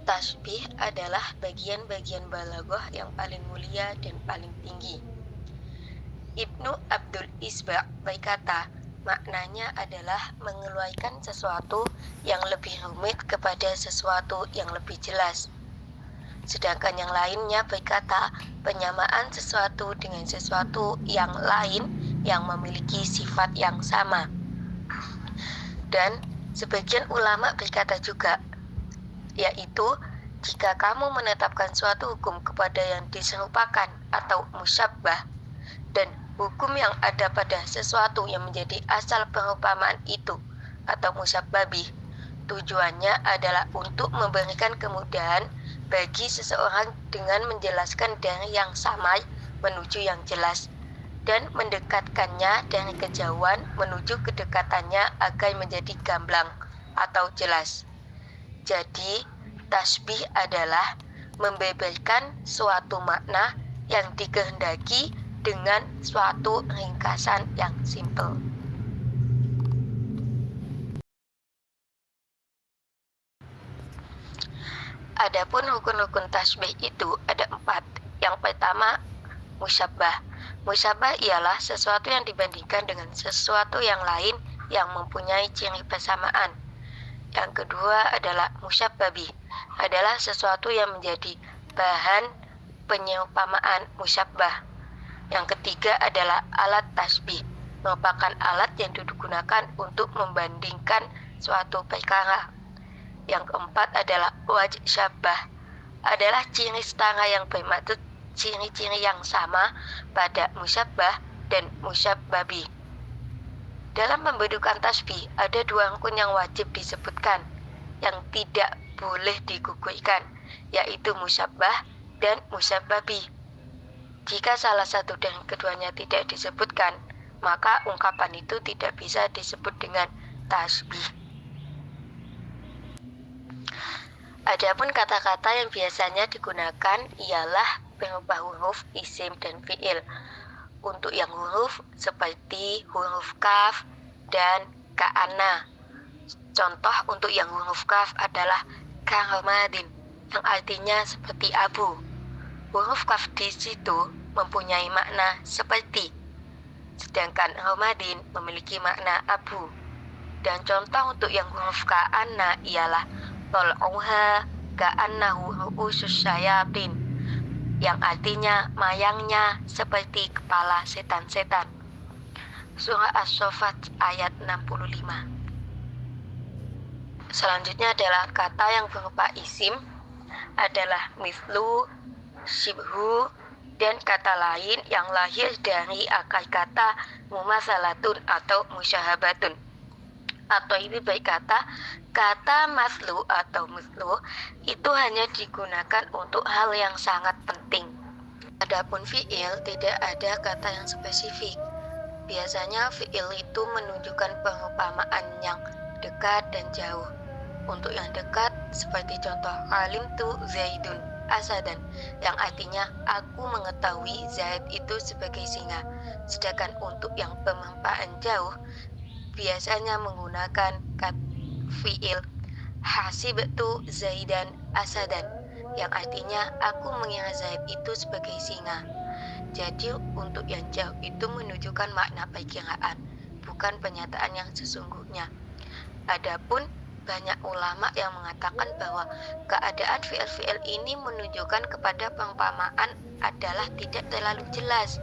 Tasbih adalah bagian-bagian balaghah yang paling mulia dan paling tinggi. Ibnu Abdul Isba berkata, maknanya adalah mengeluarkan sesuatu yang lebih rumit kepada sesuatu yang lebih jelas. Sedangkan yang lainnya berkata, penyamaan sesuatu dengan sesuatu yang lain yang memiliki sifat yang sama. Dan sebagian ulama berkata juga, yaitu jika kamu menetapkan suatu hukum kepada yang diserupakan atau musyabbah, dan hukum yang ada pada sesuatu yang menjadi asal perumpamaan itu atau musyabbabi, tujuannya adalah untuk memberikan kemudahan bagi seseorang dengan menjelaskan dari yang samar menuju yang jelas, dan mendekatkannya dari kejauhan menuju kedekatannya agar menjadi gamblang atau jelas. Jadi, tasbih adalah membeberkan suatu makna yang dikehendaki dengan suatu ringkasan yang simpel. Adapun rukun-rukun tasbih itu ada 4. Yang pertama, musyabbah. Musyabbah ialah sesuatu yang dibandingkan dengan sesuatu yang lain yang mempunyai ciri persamaan. Yang kedua adalah musyabbabi, adalah sesuatu yang menjadi bahan penyeumpamaan musyabbah. Yang ketiga adalah alat tasbih, merupakan alat yang digunakan untuk membandingkan suatu perkara. Yang keempat adalah wajh syabbah, adalah ciri setara yang bermaksud ciri-ciri yang sama pada musyabbah dan musyabbabi. Dalam pembentukan tasbih, ada 2 rukun yang wajib disebutkan, yang tidak boleh digugurkan, yaitu musyabbah dan musyabbabi. Jika salah satu dari keduanya tidak disebutkan, maka ungkapan itu tidak bisa disebut dengan tasbih. Adapun kata-kata yang biasanya digunakan ialah berupa huruf, isim, dan fi'il. Untuk yang huruf seperti huruf kaf dan ka'ana. Contoh untuk yang huruf kaf adalah karamadin, yang artinya seperti abu. Huruf kaf di situ mempunyai makna seperti, sedangkan ramadin memiliki makna abu. Dan contoh untuk yang huruf ka'ana ialah tol'uha ka'annahu ru'usus syayatin, yang artinya mayangnya seperti kepala setan-setan. Surah As-Saffat ayat 65. Selanjutnya adalah kata yang berupa isim, adalah mislu, shibhu, dan kata lain yang lahir dari akar kata mumasalatun atau musyahabatun. Atau ini berkata, kata maslu atau mislu itu hanya digunakan untuk hal yang sangat penting. Adapun fi'il tidak ada kata yang spesifik. Biasanya fi'il itu menunjukkan perumpamaan yang dekat dan jauh. Untuk yang dekat seperti contoh alimtu zaidun asadan, yang artinya aku mengetahui Zaid itu sebagai singa. Sedangkan untuk yang perumpamaan jauh biasanya menggunakan kata fi'il hasibtu zaidan asadan, yang artinya aku mengira Zaid itu sebagai singa. Jadi untuk yang jauh itu menunjukkan makna perkiraan, bukan penyataan yang sesungguhnya. Adapun banyak ulama yang mengatakan bahwa keadaan fi'il-fi'il ini menunjukkan kepada perumpamaan adalah tidak terlalu jelas.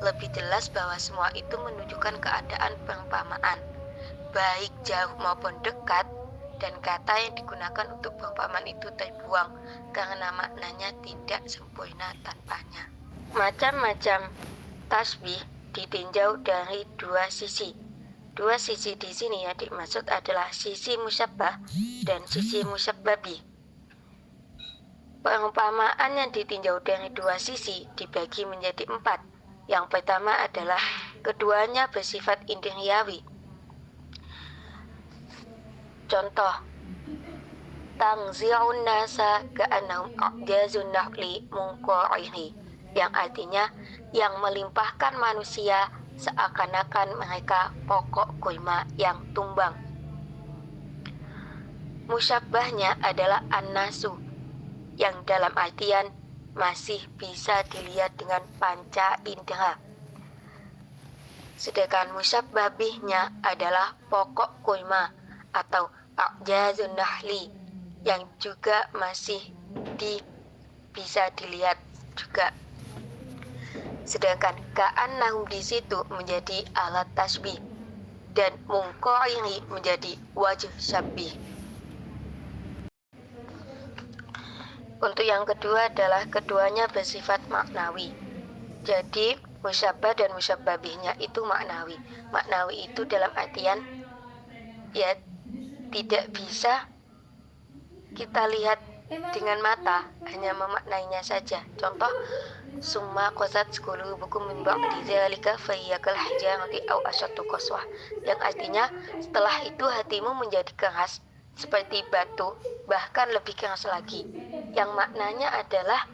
Lebih jelas bahwa semua itu menunjukkan keadaan perumpamaan, baik jauh maupun dekat, dan kata yang digunakan untuk perumpamaan itu terbuang karena maknanya tidak sempurna tanpanya. Macam-macam tasbih ditinjau dari 2 sisi. 2 sisi di sini yang dimaksud adalah sisi musyabbah dan sisi musyabbabi. Perumpamaan yang ditinjau dari 2 sisi dibagi menjadi 4. Yang pertama adalah keduanya bersifat indriyawi. Contoh, tangzi'un nasa ka'annahum a'jazun nakhli munqarihi, yang artinya yang melimpahkan manusia seakan-akan mereka pokok kurma yang tumbang. Musyabbahnya adalah an-nasu, yang dalam artian masih bisa dilihat dengan panca indera. Sedangkan musyabbah bihnya adalah pokok kulma atau a'jazun nahli yang juga masih bisa dilihat juga. Sedangkan ka'annahum di situ menjadi alat tasbih dan mungqairi menjadi wajh syabbih. Untuk yang kedua adalah keduanya bersifat maknawi. Jadi musyabbah dan musyabbah bihnya itu maknawi. Maknawi itu dalam artian ya tidak bisa kita lihat dengan mata, hanya memaknainya saja. Contoh, summa qasat qulubukum min ba'di dzalika fahiya kal hijarati aw asyaddu qaswah, yang artinya setelah itu hatimu menjadi keras seperti batu, bahkan lebih keras lagi. Yang maknanya adalah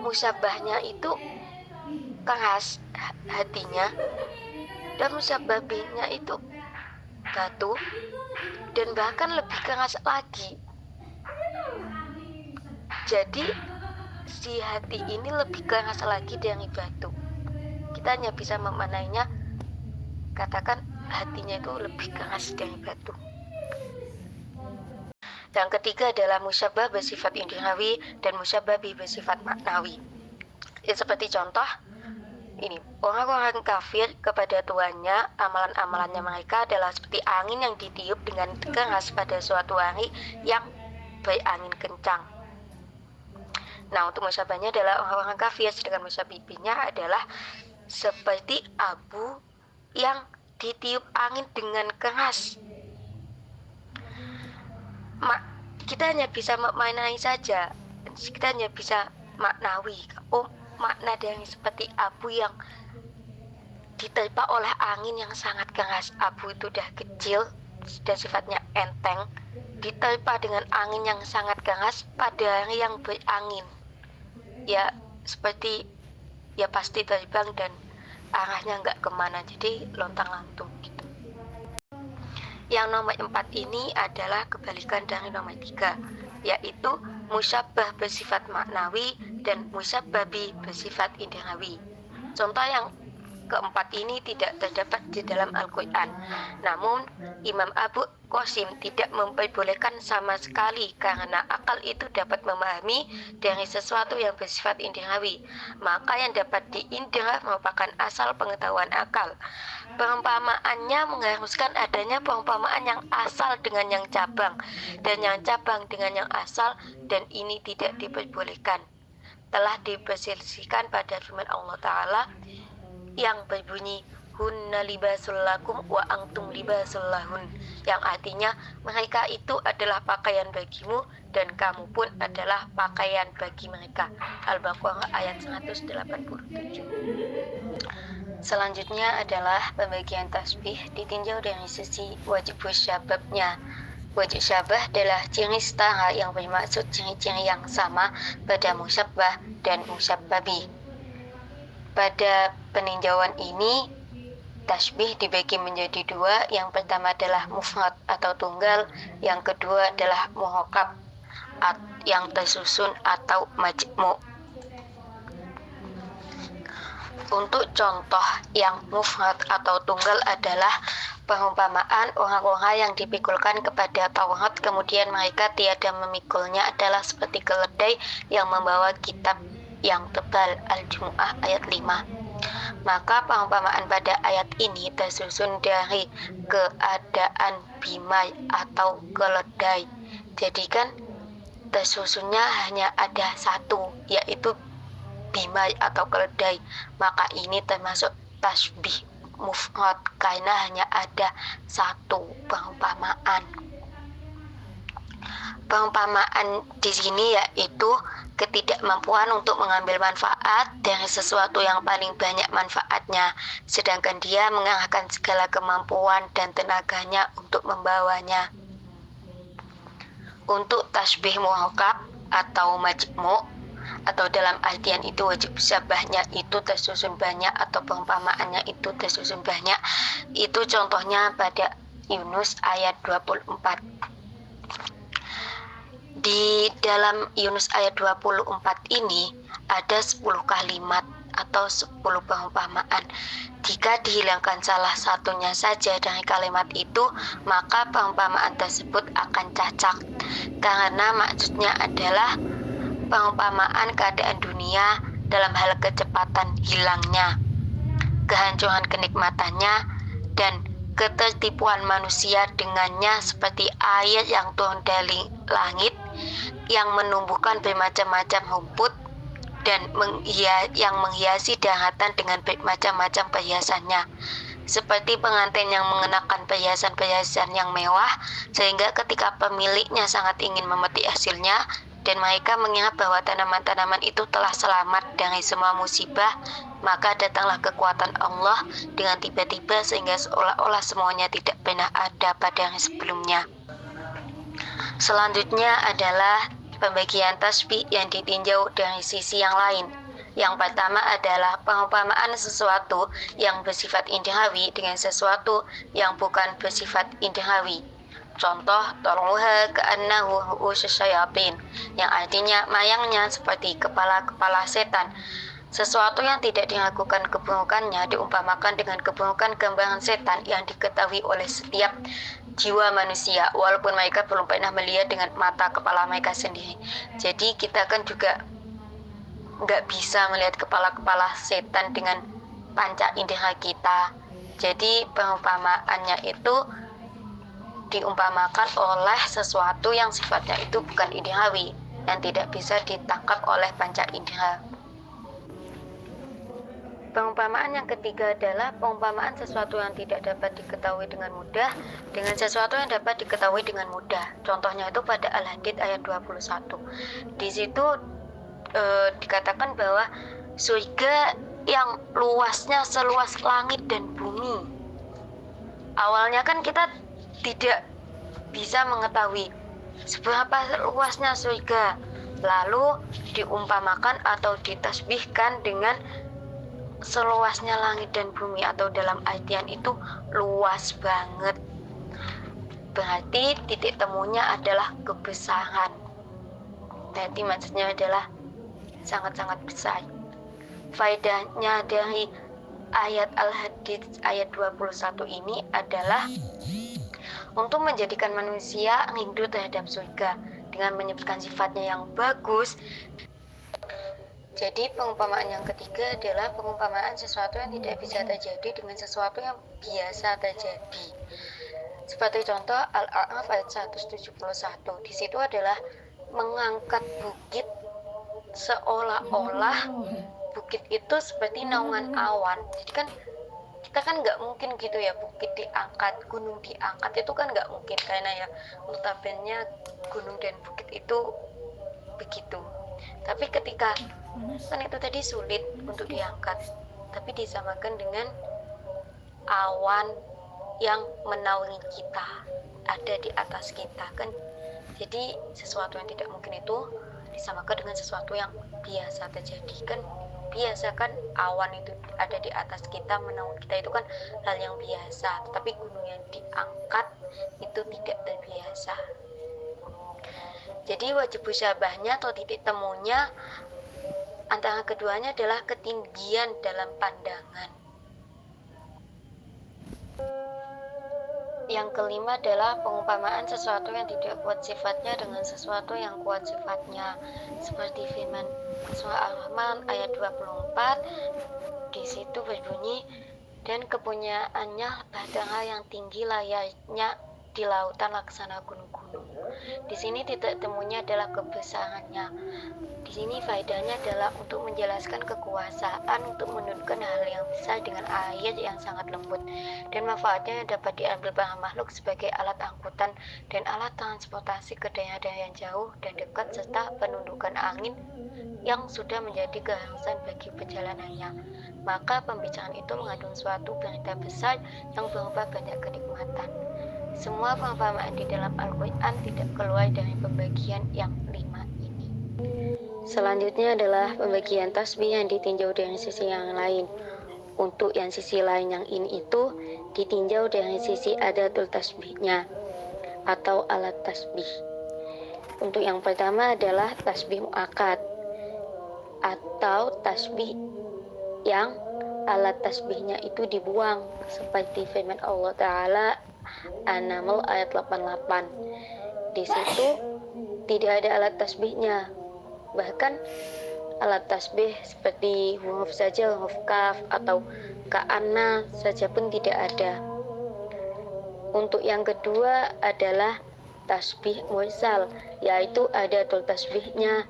musyabbahnya itu keras hatinya dan musyabbah bihnya itu batu dan bahkan lebih keras lagi. Jadi si hati ini lebih keras lagi dari batu. Kita hanya bisa memaknainya, katakan hatinya itu lebih keras dari batu. Yang ketiga adalah musyabbah bersifat indrawi dan musyabbah bih bersifat maknawi. Ya, seperti contoh ini, orang-orang kafir kepada tuannya, amalan-amalannya mereka adalah seperti angin yang ditiup dengan keras pada suatu hari yang berangin kencang. Nah, untuk musyabbahnya adalah orang-orang kafir, sedangkan musyabbihnya adalah seperti abu yang ditiup angin dengan keras. Kita hanya bisa memaknai saja, kita hanya bisa maknawi. Makna dari seperti abu yang diterpa oleh angin yang sangat keras. Abu itu udah kecil dan sifatnya enteng, diterpa dengan angin yang sangat keras pada hari yang berangin. Ya seperti ya pasti terbang dan arahnya nggak kemana, jadi lontang-lantung gitu. Yang nomor 4 ini adalah kebalikan dari nomor 3, yaitu musyabbah bersifat maknawi dan musyabbah bih bersifat indrawi. Contoh yang keempat ini tidak terdapat di dalam Al-Quran. Namun Imam Abu Qasim tidak memperbolehkan sama sekali karena akal itu dapat memahami dari sesuatu yang bersifat indrawi. Maka yang dapat diindra merupakan asal pengetahuan akal. Perumpamaannya mengharuskan adanya perumpamaan yang asal dengan yang cabang dan yang cabang dengan yang asal, dan ini tidak diperbolehkan. Telah diperselisihkan pada firman Allah Ta'ala yang berbunyi hunna libasul lakum wa antum libasul lahun, yang artinya mereka itu adalah pakaian bagimu dan kamu pun adalah pakaian bagi mereka. Al-Baqarah ayat 187. Selanjutnya adalah pembagian tasbih ditinjau dari sisi wajib syababnya. Wajib syabah adalah ciri setara yang bermaksud ciri-ciri yang sama pada musyabbah dan musyabbah bih. Pada peninjauan ini, tasbih dibagi menjadi dua. Yang pertama adalah mufrad atau tunggal, yang kedua adalah muhokkab yang tersusun atau majmu'. Untuk contoh yang mufrad atau tunggal adalah perumpamaan orang-orang yang dipikulkan kepada Taurat kemudian mereka tiada memikulnya adalah seperti keledai yang membawa kitab yang tebal, Al-Jumu'ah ayat 5. Maka perumpamaan pada ayat ini tersusun dari keadaan bimai atau keledai. Jadi kan tersusunnya hanya ada satu, yaitu bimai atau keledai. Maka ini termasuk tasbih mufrad karena hanya ada satu perumpamaan. Perumpamaan di sini yaitu ketidakmampuan untuk mengambil manfaat dari sesuatu yang paling banyak manfaatnya, sedangkan dia mengarahkan segala kemampuan dan tenaganya untuk membawanya. Untuk tasbih muhokkab atau majmu' atau dalam artian itu wajib syabahnya itu tersusun banyak atau perumpamaannya itu tersusun banyak, itu contohnya pada Yunus ayat 24. Di dalam Yunus ayat 24 ini ada 10 kalimat atau 10 perumpamaan. Jika dihilangkan salah satunya saja dari kalimat itu, maka perumpamaan tersebut akan cacat. Karena maksudnya adalah perumpamaan keadaan dunia dalam hal kecepatan hilangnya, kehancuran kenikmatannya, dan ketertipuan manusia dengannya, seperti air yang turun dari langit yang menumbuhkan bermacam-macam rumput dan yang menghiasi daratan dengan bermacam-macam perhiasannya, seperti pengantin yang mengenakan perhiasan-perhiasan yang mewah, sehingga ketika pemiliknya sangat ingin memetik hasilnya, dan mereka mengira bahwa tanaman-tanaman itu telah selamat dari semua musibah, maka datanglah kekuatan Allah dengan tiba-tiba, sehingga seolah-olah semuanya tidak pernah ada pada yang sebelumnya. Selanjutnya adalah pembagian tasbih yang ditinjau dari sisi yang lain. Yang pertama adalah perumpamaan sesuatu yang bersifat indrawi dengan sesuatu yang bukan bersifat indrawi. Contoh, tolongha ka'annahu ru'usus syayatin, yang artinya mayangnya seperti kepala-kepala setan. Sesuatu yang tidak diragukan keburukannya diumpamakan dengan keburukan gambaran setan yang diketahui oleh setiap jiwa manusia, walaupun mereka belum pernah melihat dengan mata kepala mereka sendiri. Jadi kita kan juga nggak bisa melihat kepala-kepala setan dengan panca indera kita. Jadi perumpamaannya itu diumpamakan oleh sesuatu yang sifatnya itu bukan indrawi, yang tidak bisa ditangkap oleh panca indera. Perumpamaan yang ketiga adalah perumpamaan sesuatu yang tidak dapat diketahui dengan mudah dengan sesuatu yang dapat diketahui dengan mudah. Contohnya itu pada Al-Hadid ayat 21. Di situ dikatakan bahwa surga yang luasnya seluas langit dan bumi. Awalnya kan kita tidak bisa mengetahui seberapa luasnya surga, lalu diumpamakan atau ditasbihkan dengan seluasnya langit dan bumi, atau dalam artian itu luas banget. Berarti titik temunya adalah kebesaran. Berarti maksudnya adalah sangat-sangat besar. Faedahnya dari ayat Al-Hadid ayat 21 ini adalah untuk menjadikan manusia rindu terhadap surga dengan menyebutkan sifatnya yang bagus. Jadi perumpamaan yang ketiga adalah perumpamaan sesuatu yang tidak bisa terjadi dengan sesuatu yang biasa terjadi. Seperti contoh Al-A'raf ayat 171. Di situ adalah mengangkat bukit seolah-olah bukit itu seperti naungan awan. Jadi kan kita kan nggak mungkin gitu ya, bukit diangkat, gunung diangkat, itu kan nggak mungkin, karena ya notabene gunung dan bukit itu begitu. Tapi ketika kan itu tadi sulit untuk diangkat, tapi disamakan dengan awan yang menaungi kita, ada di atas kita kan. Jadi sesuatu yang tidak mungkin itu disamakan dengan sesuatu yang biasa terjadi kan. Biasa kan awan itu ada di atas kita, menaungi kita, itu kan hal yang biasa. Tetapi gunung yang diangkat itu tidak terbiasa. Jadi wajib musyabahnya atau titik temunya antara keduanya adalah ketinggian dalam pandangan. Yang kelima adalah pengumpamaan sesuatu yang tidak kuat sifatnya dengan sesuatu yang kuat sifatnya, seperti firman surah Al-Rahman ayat 24. Di situ berbunyi, dan kepunyaannya badara yang tinggi layaknya di lautan laksana gunung-gunung. Di sini titik temunya adalah kebesarannya. Di sini faedahnya adalah untuk menjelaskan kekuasaan untuk menundukkan hal yang besar dengan air yang sangat lembut, dan manfaatnya yang dapat diambil para makhluk sebagai alat angkutan dan alat transportasi ke daerah-daerah yang jauh dan dekat, serta penundukan angin yang sudah menjadi keharusan bagi perjalanannya. Maka pembicaraan itu mengandung suatu berita besar yang berupa banyak kenikmatan. Semua perumpamaan di dalam Al-Quran tidak keluar dari pembagian yang 5 ini. Selanjutnya adalah pembagian tasbih yang ditinjau dari sisi yang lain. Untuk yang sisi lain yang ini itu ditinjau dari sisi adatul tasbihnya atau alat tasbih. Untuk yang pertama adalah tasbih muakkad atau tasbih yang alat tasbihnya itu dibuang, seperti firman Allah Ta'ala An-Naml ayat 88. Di situ tidak ada alat tasbihnya, bahkan alat tasbih seperti huruf saja, huruf kaf atau ka'anna saja pun tidak ada. Untuk yang kedua adalah tasbih mursal, yaitu ada tasbihnya,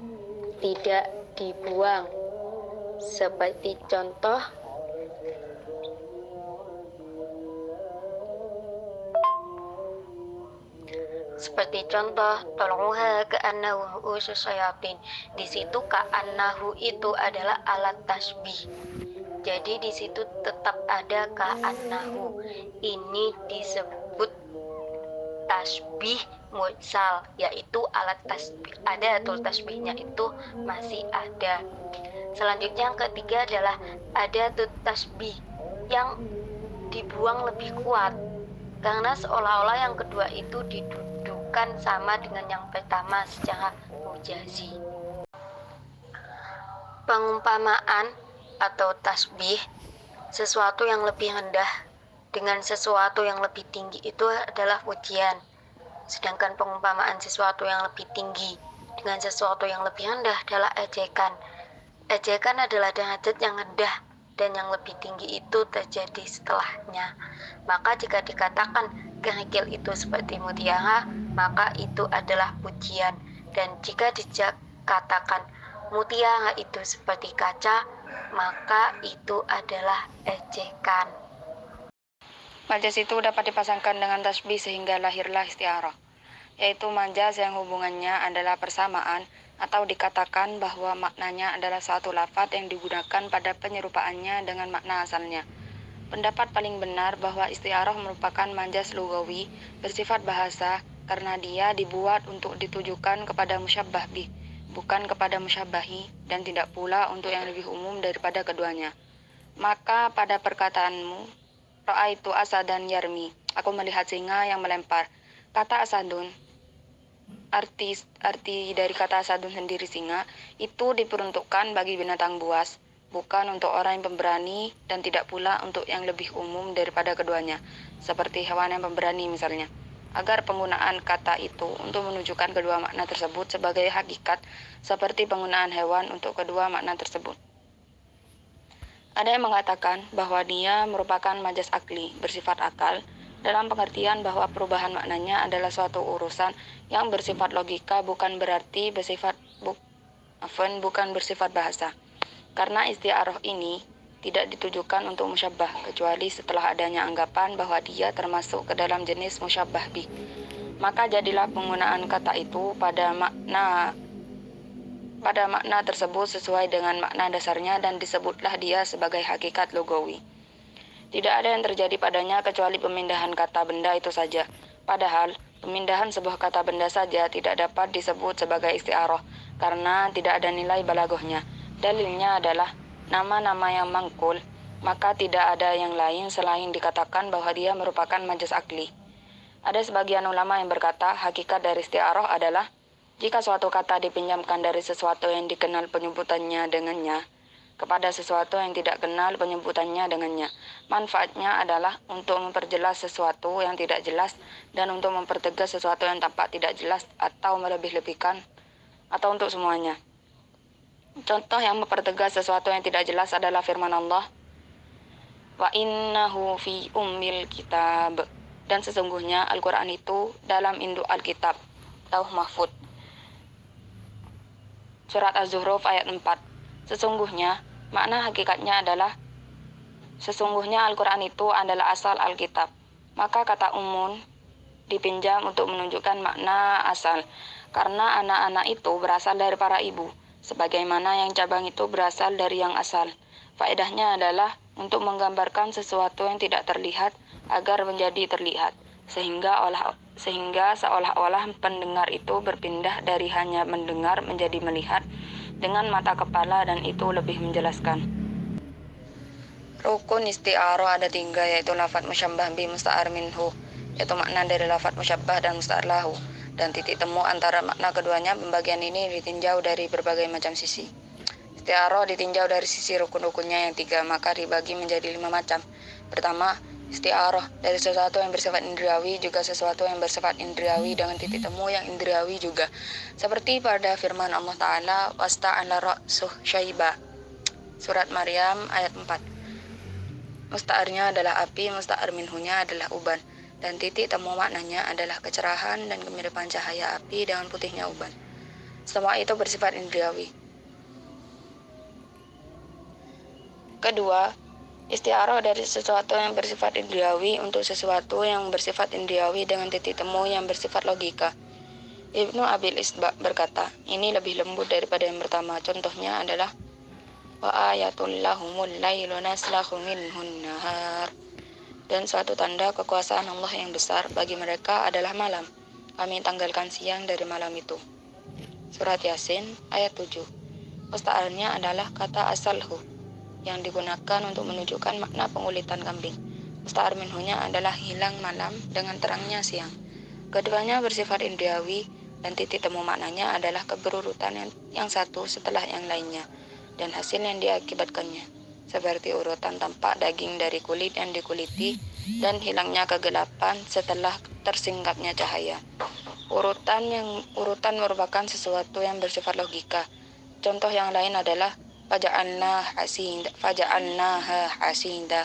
tidak dibuang. Seperti contoh tolongha ka'annahu ru'usus syayatin. Di situ ka'annahu itu adalah alat tasbih. Jadi di situ tetap ada ka'annahu. Ini disebut tasbih mursal, yaitu alat tasbih. Ada tasbihnya itu masih ada. Selanjutnya yang ketiga adalah ada tasbih yang dibuang lebih kuat, karena seolah-olah yang kedua itu didudukan sama dengan yang pertama secara mujazi. Pengumpamaan atau tasbih sesuatu yang lebih rendah dengan sesuatu yang lebih tinggi itu adalah pujian, sedangkan pengumpamaan sesuatu yang lebih tinggi dengan sesuatu yang lebih rendah adalah ejekan. Ejekan adalah derajat yang rendah dan yang lebih tinggi itu terjadi setelahnya. Maka jika dikatakan kerikil itu seperti mutiara, maka itu adalah pujian. Dan jika dikatakan mutiara itu seperti kaca, maka itu adalah ejekan. Majas itu dapat dipasangkan dengan tasbih sehingga lahirlah isti'arah, yaitu majas yang hubungannya adalah persamaan, atau dikatakan bahwa maknanya adalah suatu lafaz yang digunakan pada penyerupaannya dengan makna asalnya. Pendapat paling benar bahwa isti'arah merupakan majas lugawi bersifat bahasa karena dia dibuat untuk ditujukan kepada musyabbah bih, bukan kepada musyabbahi, dan tidak pula untuk yang lebih umum daripada keduanya. Maka pada perkataanmu, ra'aitu asadan yarmi, aku melihat singa yang melempar. Kata asadun, arti dari kata asadun sendiri singa, itu diperuntukkan bagi binatang buas, bukan untuk orang yang pemberani dan tidak pula untuk yang lebih umum daripada keduanya, seperti hewan yang pemberani misalnya. Agar penggunaan kata itu untuk menunjukkan kedua makna tersebut sebagai hakikat, seperti penggunaan hewan untuk kedua makna tersebut. Ada yang mengatakan bahwa dia merupakan majas akli, bersifat akal, dalam pengertian bahwa perubahan maknanya adalah suatu urusan yang bersifat logika, bukan bersifat bahasa. Karena isti'arah ini tidak ditujukan untuk musyabbah, kecuali setelah adanya anggapan bahwa dia termasuk ke dalam jenis musyabbah bih. Maka jadilah penggunaan kata itu pada makna tersebut sesuai dengan makna dasarnya dan disebutlah dia sebagai hakikat lugawi. Tidak ada yang terjadi padanya kecuali pemindahan kata benda itu saja. Padahal, pemindahan sebuah kata benda saja tidak dapat disebut sebagai isti'arah karena tidak ada nilai balaghahnya. Dalilnya adalah nama-nama yang mangkul, maka tidak ada yang lain selain dikatakan bahwa dia merupakan majas akli. Ada sebagian ulama yang berkata hakikat dari isti'arah adalah jika suatu kata dipinjamkan dari sesuatu yang dikenal penyebutannya dengannya kepada sesuatu yang tidak kenal penyebutannya dengannya. Manfaatnya adalah untuk memperjelas sesuatu yang tidak jelas dan untuk mempertegas sesuatu yang tampak tidak jelas atau melebih-lebihkan, atau untuk semuanya. Contoh yang mempertegas sesuatu yang tidak jelas adalah firman Allah, wa innahu fi ummil kitab, dan sesungguhnya Al-Quran itu dalam induk Alkitab, Lauh Mahfud. Surat Az-Zuhruf ayat 4. Sesungguhnya, makna hakikatnya adalah sesungguhnya Al-Quran itu adalah asal Alkitab. Maka kata umun dipinjam untuk menunjukkan makna asal, karena anak-anak itu berasal dari para ibu, sebagaimana yang cabang itu berasal dari yang asal. Faedahnya adalah untuk menggambarkan sesuatu yang tidak terlihat agar menjadi terlihat, sehingga seolah-olah pendengar itu berpindah dari hanya mendengar menjadi melihat dengan mata kepala, dan itu lebih menjelaskan. Rukun isti'arah ada 3, yaitu lafadz musyabbah bi, musta'ar minhu, yaitu makna dari lafadz musyabbah dan musta'ar lahu. dan titik temu antara makna keduanya. Pembagian ini ditinjau dari berbagai macam sisi. Isti'arah ditinjau dari sisi rukun-rukunnya yang 3, maka dibagi menjadi 5 macam. Pertama, isti'arah dari sesuatu yang bersifat indriawi juga sesuatu yang bersifat indriawi dengan titik temu yang indriawi juga. Seperti pada firman Allah Ta'ala, wasta'ala ra'suh syaiba. Surat Maryam ayat 4. Musta'arnya adalah api, musta'ar minhunya adalah uban. Dan titik temu maknanya adalah kecerahan dan kemiripan cahaya api dengan putihnya uban. Semua itu bersifat indriawi. Kedua, isti'arah dari sesuatu yang bersifat indriawi untuk sesuatu yang bersifat indriawi dengan titik temu yang bersifat logika. Ibnu Abil Isba berkata, ini lebih lembut daripada yang pertama. Contohnya adalah wa ayatul lahumul lailu naslakhu minhun nahar. Dan suatu tanda kekuasaan Allah yang besar bagi mereka adalah malam. Kami tanggalkan siang dari malam itu. Surat Yasin ayat 7. Musta'arnya adalah kata asalhu yang digunakan untuk menunjukkan makna pengulitan kambing. Musta'ar minhunya adalah hilang malam dengan terangnya siang. Keduanya bersifat indriawi dan titik temu maknanya adalah keberurutan yang satu setelah yang lainnya dan hasil yang diakibatkannya. Seperti urutan tampak daging dari kulit yang dikuliti dan hilangnya kegelapan setelah tersingkapnya cahaya. Urutan merupakan sesuatu yang bersifat logika. Contoh yang lain adalah faja'alnaha hasinda.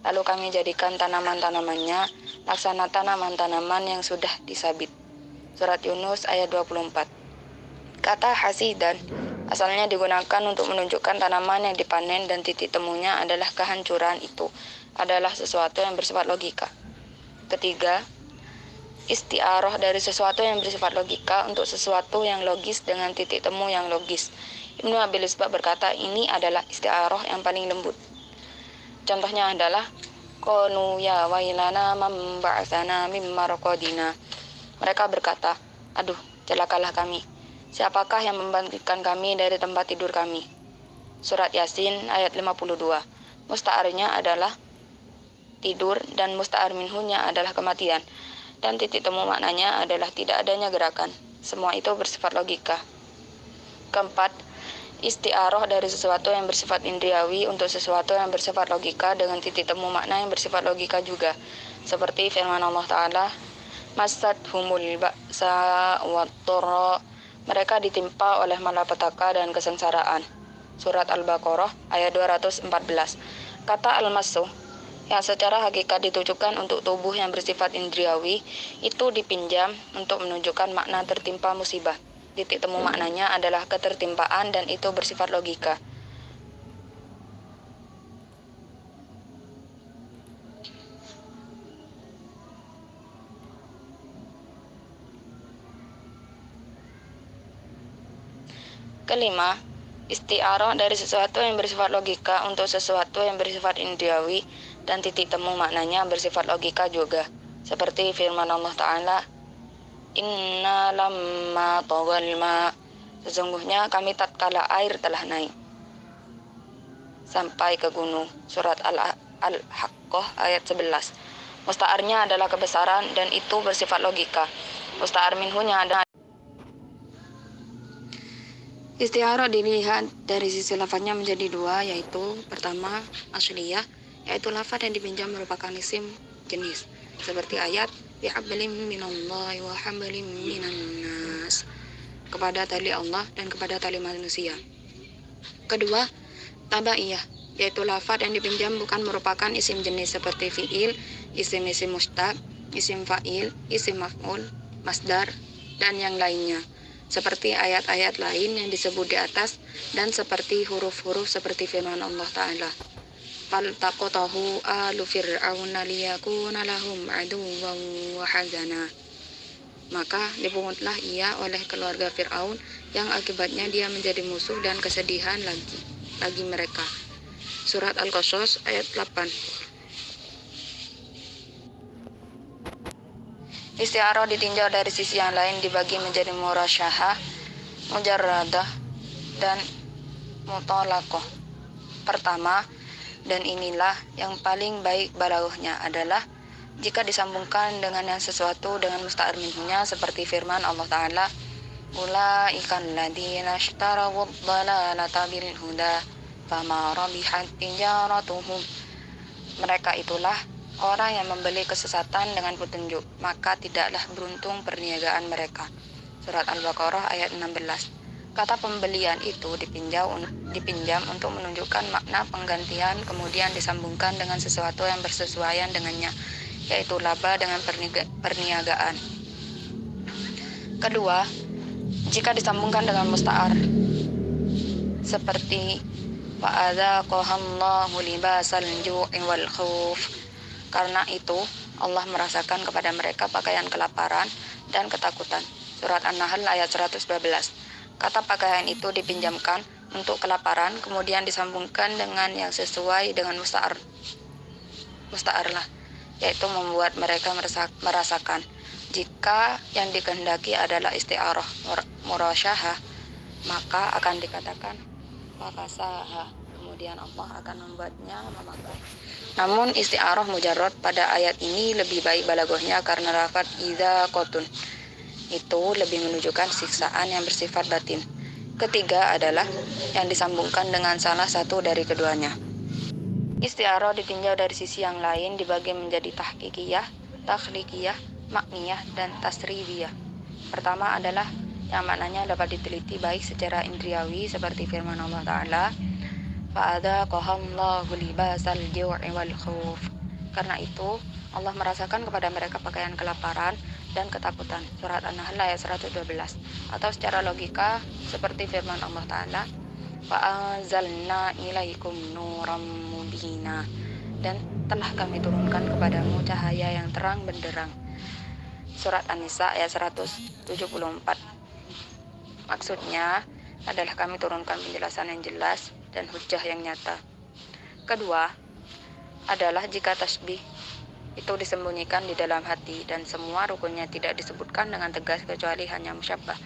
Lalu kami jadikan tanaman-tanamannya laksana tanaman-tanaman yang sudah disabit. Surat Yunus ayat 24. Kata hasidan asalnya digunakan untuk menunjukkan tanaman yang dipanen dan titik temunya adalah kehancuran. Itu adalah sesuatu yang bersifat logika. Ketiga, isti'arah dari sesuatu yang bersifat logika untuk sesuatu yang logis dengan titik temu yang logis. Ibnu Abil Isba berkata, ini adalah isti'arah yang paling lembut. Contohnya adalah qanu ya wailana man ba'atsana min marqadina. Mereka berkata, aduh, celakalah kami. Siapakah yang membangkitkan kami dari tempat tidur kami? Surat Yasin ayat 52. Musta'arnya adalah tidur dan musta'ar minhunya adalah kematian. Dan titik temu maknanya adalah tidak adanya gerakan. Semua itu bersifat logika. Keempat, isti'arah dari sesuatu yang bersifat indriawi untuk sesuatu yang bersifat logika dengan titik temu makna yang bersifat logika juga. Seperti firman Allah Ta'ala, masad humul ba'sa wat-dharra. Mereka ditimpa oleh malapetaka dan kesengsaraan. Surat Al-Baqarah ayat 214. Kata al-masu yang secara hakikat ditujukan untuk tubuh yang bersifat indriawi itu dipinjam untuk menunjukkan makna tertimpa musibah. Titik temu maknanya adalah ketertimpaan dan itu bersifat logika. Kelima, isti'arah dari sesuatu yang bersifat logika untuk sesuatu yang bersifat indriawi dan titik temu maknanya bersifat logika juga. Seperti firman Allah Ta'ala, inna lamma tawal ma. Sesungguhnya kami tatkala air telah naik sampai ke gunung. Surat Al-Haqqah ayat 11. Musta'arnya adalah kebesaran dan itu bersifat logika. Musta'ar minhunya adalah isti'arah dilihat dari sisi lafadznya menjadi dua, yaitu pertama asliyah, yaitu lafadz yang dipinjam merupakan isim jenis, seperti ayat bi'ablim minallahi wa hablim minan nas, kepada tali Allah dan kepada tali manusia. Kedua, tabaiyah, yaitu lafadz yang dipinjam bukan merupakan isim jenis seperti fi'il, isim mustaq, isim fa'il, isim maf'ul, masdar, dan yang lainnya. Seperti ayat-ayat lain yang disebut di atas dan seperti huruf-huruf seperti firman Allah Ta'ala, faltaqatahu alu fir'auna liyakuna lahum aduwwan wa hazana. Maka dipungutlah ia oleh keluarga Fir'aun yang akibatnya dia menjadi musuh dan kesedihan lagi mereka. Surat Al-Qasas ayat 8. Isti'arah ditinjau dari sisi yang lain dibagi menjadi murasyahah, mujarradah, dan mutolaqah. Pertama, dan inilah yang paling baik balaghahnya adalah jika disambungkan dengan yang sesuatu dengan musta'ar minhunya seperti firman Allah Ta'ala, ulaika alladziina ishtaraw ad-dhalalata bil huda fama rabihat tijaratuhum. Mereka itulah orang yang membeli kesesatan dengan petunjuk, maka tidaklah beruntung perniagaan mereka. Surat Al-Baqarah ayat 16. Kata pembelian itu dipinjam untuk menunjukkan makna penggantian, kemudian disambungkan dengan sesuatu yang bersesuaian dengannya, yaitu laba dengan perniagaan. Kedua, jika disambungkan dengan musta'ar seperti fa'adzaqahallahu libasal ju'i wal khauf. Karena itu Allah merasakan kepada mereka pakaian kelaparan dan ketakutan. Surat An-Nahl ayat 112. Kata pakaian itu dipinjamkan untuk kelaparan, kemudian disambungkan dengan yang sesuai dengan musta'ar lah, yaitu membuat mereka merasakan. Jika yang dikehendaki adalah isti'arah murasyahah, maka akan dikatakan fafasaha, kemudian Allah akan membuatnya memakai. Namun isti'arah mujarrad pada ayat ini lebih baik balaghahnya karena lafaz idza qatun itu lebih menunjukkan siksaan yang bersifat batin. Ketiga adalah yang disambungkan dengan salah satu dari keduanya. Isti'arah ditinjau dari sisi yang lain dibagi menjadi tahqiqiyah, takhliqiyah, makniyah, dan tasribiyah. Pertama adalah yang maknanya dapat diteliti baik secara indriawi seperti firman Allah Ta'ala, fa'adzaqahallahu libasal ju'i wal khauf. Karena itu Allah merasakan kepada mereka pakaian kelaparan dan ketakutan. Surat An-Nahl ayat 112. Atau secara logika seperti firman Allah Ta'ala, fa'anzalna ilaikum nuram mubina, dan telah kami turunkan kepadamu cahaya yang terang benderang. Surat An-Nisa ayat 174. Maksudnya adalah kami turunkan penjelasan yang jelas dan hujjah yang nyata. Kedua adalah jika tasbih itu disembunyikan di dalam hati dan semua rukunnya tidak disebutkan dengan tegas kecuali hanya musyabbah,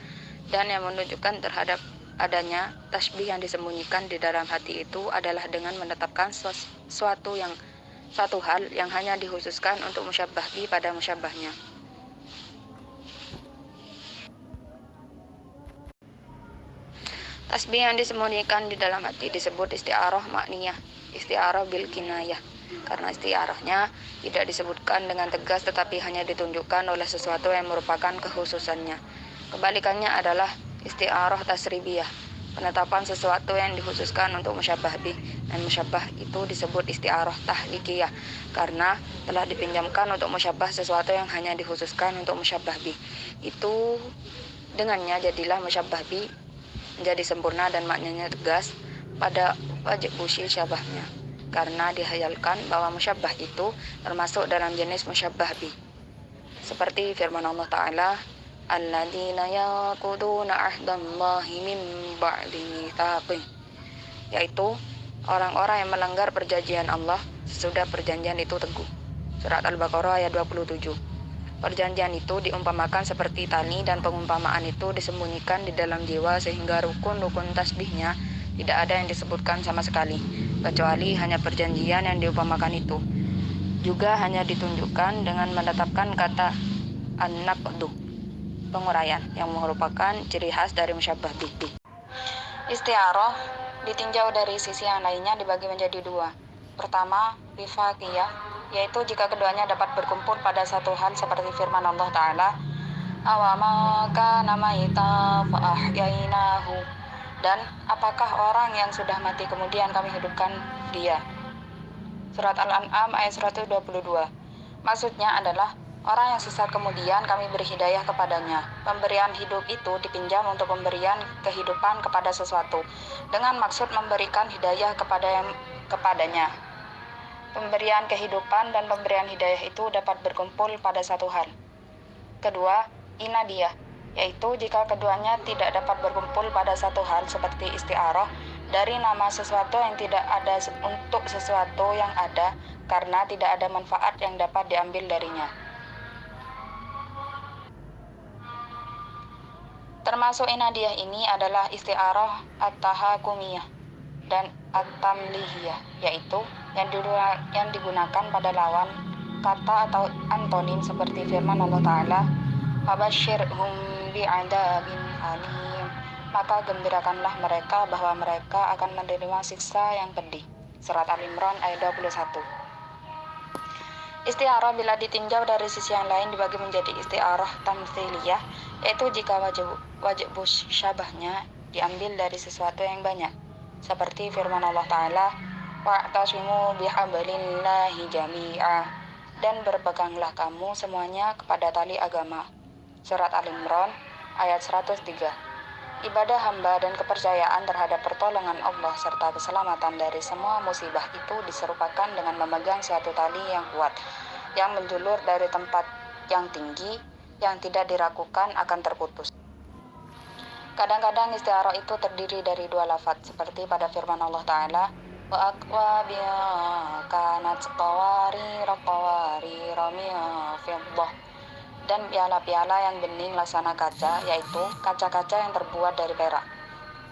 dan yang menunjukkan terhadap adanya tasbih yang disembunyikan di dalam hati itu adalah dengan menetapkan suatu hal yang hanya dikhususkan untuk musyabbah bi pada musyabbahnya. Tasbih yang disembunyikan di dalam hati disebut isti'arah makniyah, isti'arah bil kinayah, karena isti'arahnya tidak disebutkan dengan tegas tetapi hanya ditunjukkan oleh sesuatu yang merupakan kekhususannya. Kebalikannya adalah isti'arah tasribiyah, penetapan sesuatu yang dikhususkan untuk musyabbah bih, dan musyabbah itu disebut isti'arah tahliqiyah karena telah dipinjamkan untuk musyabbah sesuatu yang hanya dikhususkan untuk musyabbah bih. Itu dengannya jadilah musyabbah bih menjadi sempurna dan maknanya tegas pada wajib syabahnya, karena dihayalkan bahwa musyabbah itu termasuk dalam jenis musyabbah bih. Seperti firman Allah Ta'ala, alladzina yaquduna ahdallahi min ba'di mitsaqih, yaitu orang-orang yang melanggar perjanjian Allah sesudah perjanjian itu teguh. Surat Al-Baqarah ayat 27. Perjanjian itu diumpamakan seperti tali, dan pengumpamaan itu disembunyikan di dalam jiwa sehingga rukun-rukun tasbihnya tidak ada yang disebutkan sama sekali, kecuali hanya perjanjian yang diumpamakan itu. Juga hanya ditunjukkan dengan menetapkan kata an-naqdu, penguraian, yang merupakan ciri khas dari musyabbah bih. Isti'arah ditinjau dari sisi yang lainnya dibagi menjadi dua. Pertama, wifaqiyah, yaitu jika keduanya dapat berkumpul pada satu hal seperti firman Allah Ta'ala, awama kana maita fa ahyainahu, dan apakah orang yang sudah mati kemudian kami hidupkan dia. Surat Al-An'am ayat 122. Maksudnya adalah orang yang sesat kemudian kami beri hidayah kepadanya. Pemberian hidup itu dipinjam untuk pemberian kehidupan kepada sesuatu dengan maksud memberikan hidayah kepadanya. Pemberian kehidupan dan pemberian hidayah itu dapat berkumpul pada satu hal. Kedua, inadiyah, yaitu jika keduanya tidak dapat berkumpul pada satu hal seperti isti'arah dari nama sesuatu yang tidak ada untuk sesuatu yang ada karena tidak ada manfaat yang dapat diambil darinya. Termasuk inadiyah ini adalah isti'arah at-tahakumiyah dan at-tamlihiyah, yaitu yang digunakan pada lawan kata atau antonim seperti firman Allah Ta'ala, "Fabashshirhum bi'adzabin alim." Maka gembirakanlah mereka bahwa mereka akan menerima siksa yang pedih. Surat Al-Imran ayat 21. Isti'arah bila ditinjau dari sisi yang lain dibagi menjadi isti'arah tamtsiliyah, yaitu jika wajib syabahnya diambil dari sesuatu yang banyak, seperti firman Allah Ta'ala, "Wa'tasimu bihablillahi jami'ah," dan berpeganglah kamu semuanya kepada tali agama. Surat Al-Imran ayat 103. Ibadah hamba dan kepercayaan terhadap pertolongan Allah serta keselamatan dari semua musibah itu diserupakan dengan memegang suatu tali yang kuat, yang menjulur dari tempat yang tinggi, yang tidak diragukan akan terputus. Kadang-kadang isti'arah itu terdiri dari dua lafaz, seperti pada firman Allah Ta'ala, "Wa aqwabiya kanat qawari ramiyah fiddah," dan piala-piala yang bening laksana kaca, yaitu kaca-kaca yang terbuat dari perak.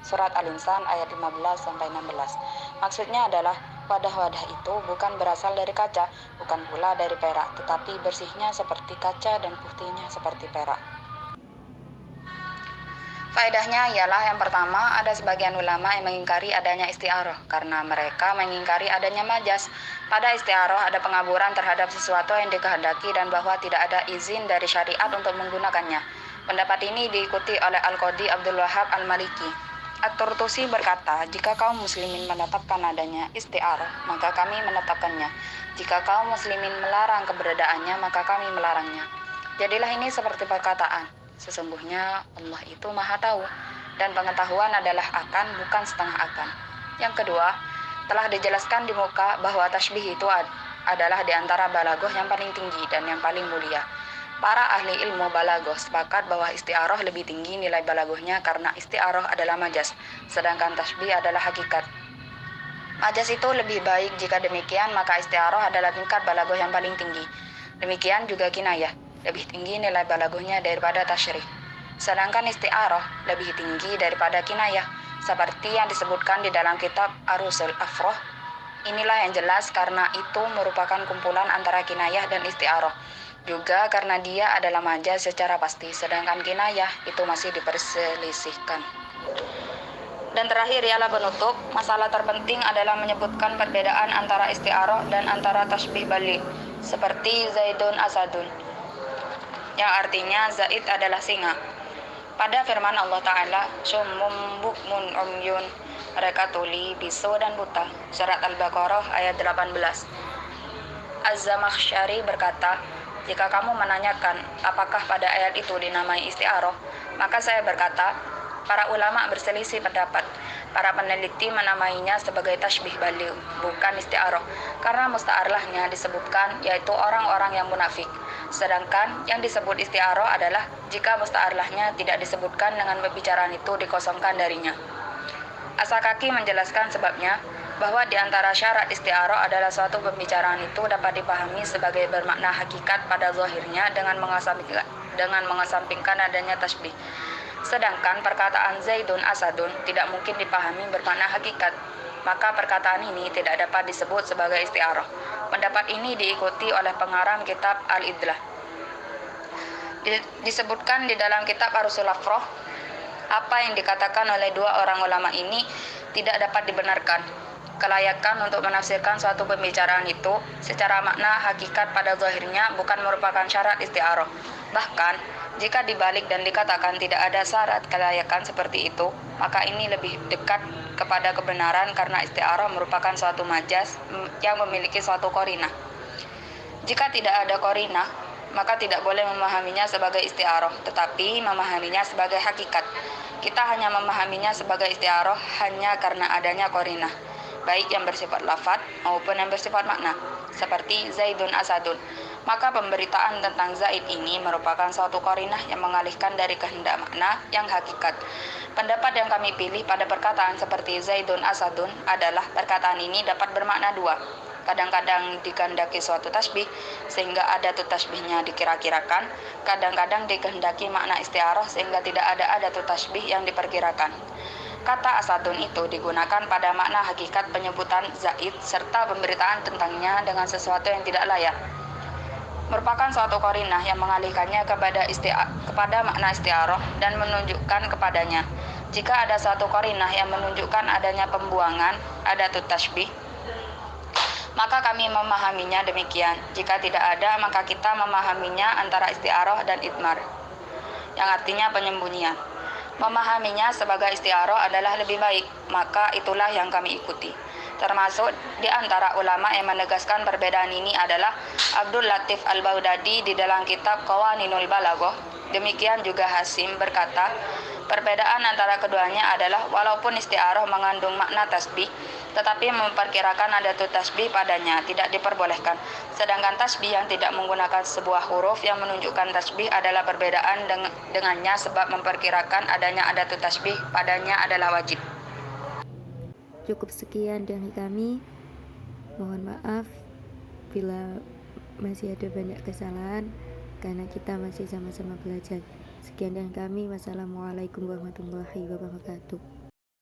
Surat Al-Insan ayat 15-16. Maksudnya adalah wadah-wadah itu bukan berasal dari kaca, bukan pula dari perak, tetapi bersihnya seperti kaca dan putihnya seperti perak. Faedahnya ialah yang pertama, ada sebagian ulama yang mengingkari adanya isti'arah karena mereka mengingkari adanya majas. Pada isti'arah ada pengaburan terhadap sesuatu yang dikehendaki dan bahwa tidak ada izin dari syariat untuk menggunakannya. Pendapat ini diikuti oleh Al-Qadhi Abdul Wahab Al-Maliki. At-Turtusi berkata, "Jika kaum muslimin menetapkan adanya isti'arah, maka kami menetapkannya. Jika kaum muslimin melarang keberadaannya, maka kami melarangnya." Jadilah ini seperti perkataan, sesungguhnya Allah itu Maha Tahu, dan pengetahuan adalah akan, bukan setengah akan. Yang kedua, telah dijelaskan di muka bahwa tasbih itu adalah di antara balaghah yang paling tinggi dan yang paling mulia. Para ahli ilmu balaghah sepakat bahwa isti'arah lebih tinggi nilai balaghahnya karena isti'arah adalah majas, sedangkan tasbih adalah hakikat. Majas itu lebih baik, jika demikian maka isti'arah adalah tingkat balaghah yang paling tinggi. Demikian juga kinayah, lebih tinggi nilai balaghahnya daripada tasyrih. Sedangkan isti'arah lebih tinggi daripada kinayah, seperti yang disebutkan di dalam kitab Arusul Afroh. Inilah yang jelas karena itu merupakan kumpulan antara kinayah dan isti'arah. Juga karena dia adalah majaz secara pasti, sedangkan kinayah itu masih diperselisihkan. Dan terakhir ialah penutup, masalah terpenting adalah menyebutkan perbedaan antara isti'arah dan antara tasbih balik, seperti Zaidun Asadun, yang artinya Zaid adalah singa. Pada firman Allah Ta'ala, "Summum bukmun umyun," mereka tuli, bisu, dan buta. Surat Al-Baqarah ayat 18. Az-Zamakhsyari berkata, "Jika kamu menanyakan apakah pada ayat itu dinamai isti'arah, maka saya berkata, para ulama berselisih pendapat. Para peneliti menamainya sebagai tasbih baligh, bukan isti'arah, karena musta'arlahnya disebutkan, yaitu orang-orang yang munafik. Sedangkan yang disebut isti'arah adalah jika musta'arlahnya tidak disebutkan dengan pembicaraan itu dikosongkan darinya." Asakaki menjelaskan sebabnya, bahwa di antara syarat isti'arah adalah suatu pembicaraan itu dapat dipahami sebagai bermakna hakikat pada zahirnya dengan mengesampingkan adanya tasbih. Sedangkan perkataan Zaidun Asadun tidak mungkin dipahami bermakna hakikat, maka perkataan ini tidak dapat disebut sebagai isti'arah. Pendapat ini diikuti oleh pengarang kitab Al-Idlah. Disebutkan di dalam kitab Arusul Afroh, apa yang dikatakan oleh dua orang ulama ini tidak dapat dibenarkan. Kelayakan untuk menafsirkan suatu pembicaraan itu secara makna hakikat pada zahirnya bukan merupakan syarat isti'arah. Bahkan, jika dibalik dan dikatakan tidak ada syarat kelayakan seperti itu, maka ini lebih dekat kepada kebenaran karena isti'arah merupakan suatu majas yang memiliki suatu qarinah. Jika tidak ada qarinah, maka tidak boleh memahaminya sebagai isti'arah, tetapi memahaminya sebagai hakikat. Kita hanya memahaminya sebagai isti'arah hanya karena adanya qarinah, baik yang bersifat lafaz maupun yang bersifat makna, seperti Zaidun Asadun. Maka pemberitaan tentang Zaid ini merupakan suatu qarinah yang mengalihkan dari kehendak makna yang hakikat. Pendapat yang kami pilih pada perkataan seperti Zaidun Asadun adalah perkataan ini dapat bermakna dua. Kadang-kadang dikehendaki suatu tasbih sehingga adatut tasbihnya dikira-kirakan, kadang-kadang dikehendaki makna isti'arah sehingga tidak ada adatut tasbih yang diperkirakan. Kata Asadun itu digunakan pada makna hakikat penyebutan Zaid serta pemberitaan tentangnya dengan sesuatu yang tidak layak. merupakan suatu qarinah yang mengalihkannya kepada makna isti'arah dan menunjukkan kepadanya. Jika ada suatu qarinah yang menunjukkan adanya pembuangan adatut tasbih, maka kami memahaminya demikian. Jika tidak ada, maka kita memahaminya antara isti'arah dan idmar, yang artinya penyembunyian. Memahaminya sebagai isti'arah adalah lebih baik, maka itulah yang kami ikuti. Termasuk di antara ulama yang menegaskan perbedaan ini adalah Abdul Latif Al-Baghdadi di dalam kitab Qawaninul Balaghah. Demikian juga Hasim berkata, perbedaan antara keduanya adalah walaupun isti'arah mengandung makna tasbih, tetapi memperkirakan adatut tasbih padanya tidak diperbolehkan. Sedangkan tasbih yang tidak menggunakan sebuah huruf yang menunjukkan tasbih adalah perbedaan dengannya sebab memperkirakan adanya adatut tasbih padanya adalah wajib. Cukup sekian dari kami. Mohon maaf bila masih ada banyak kesalahan karena kita masih sama-sama belajar. Sekian dari kami. Wassalamualaikum warahmatullahi wabarakatuh.